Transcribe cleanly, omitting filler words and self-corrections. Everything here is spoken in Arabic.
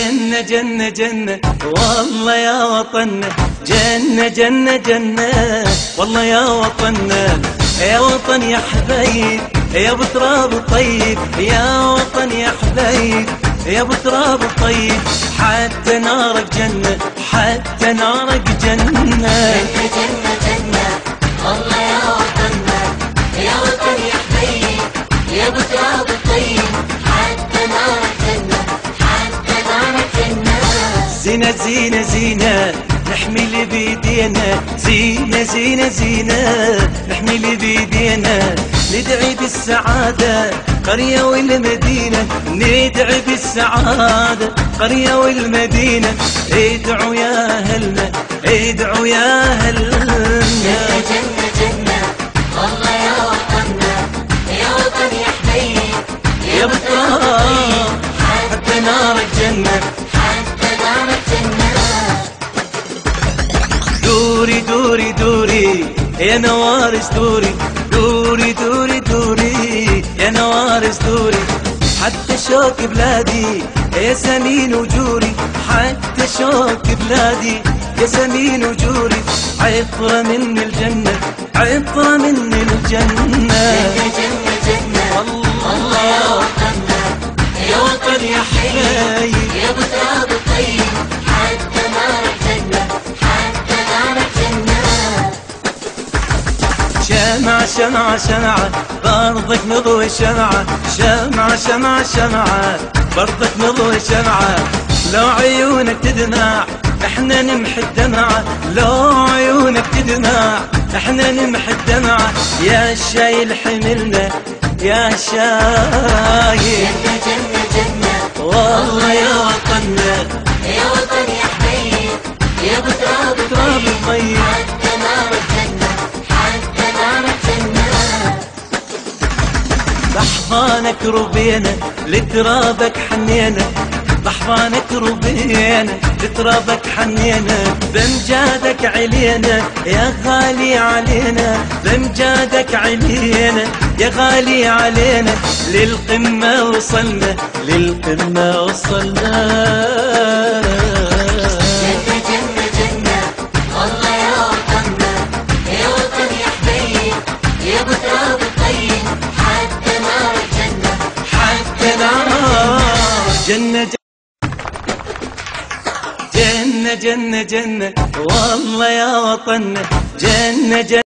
جنة جنة جنة والله يا وطننا، جنة جنة جنة والله يا وطننا. يا وطن يا حبايب يا ابو تراب الطيب، يا وطن يا حبايب يا ابو تراب الطيب، حتى نارك جنة حتى نارك جنة. جنة جنة جنة والله يا وطننا، يا وطن يا حبايب يا ابو تراب الطيب، حتى نارك جنة حتى نارك جنة. زينة زينة زينة نحمل بيدينا، زينة زينة زينة نحمل بيدينا، ندعي بالسعادة قرية والمدينة، ندعي بالسعادة قرية والمدينة، ادعوا يا أهلنا ادعوا يا أهلنا. جنة جنة جنة والله يا وطننا، يا وطن يا حبايب يا ابو تراب حتى نارك جنة حتى نارك جنة. دوري دوري دوري يا نوارس دوري، دوري دوري دوري يا نوارس دوري، حتى شوك بلادي يا سمين وجوري، حتى شوك بلادي يا سمين وجوري، عطرة من الجنة عطرة من الجنة. جنة جنة جنة والله يا وطننا، يا وطن يا حبايب يا ابو تراب الطيب، حتى نارك جنة حتى نارك جنة. شمعة شمعة شمعة برضك نضوي شمعة، شمعة شمعة شمعة برضك نضوي شمعة، لو عيونك تدمع احنا نمحي الدمعة، لو عيونك تدمع احنا نمحي الدمعة، يا شايل حملنا يا شايل. جنة جنة جنة والله يا وطننا، يا وطن يا حبايب يا ابو تراب تراب الطيب، الطيب حتى نارك جنة حتى نارك جنة. بحضانك ربينا لترابك حنينا، بحضانك ربينا لترابك حنينا، بامجادك علينا يا غالي علينا، بامجادك علينا يا غالي علينا، للقمة وصلنا للقمة وصلنا. جنة جنة جنة والله يا وطننا، يا وطن يا حبايب يا ابو تراب الطيب، حتى نارك جنة حتى نار جنة جنة جنة جنة والله يا وطننا، جنة جنة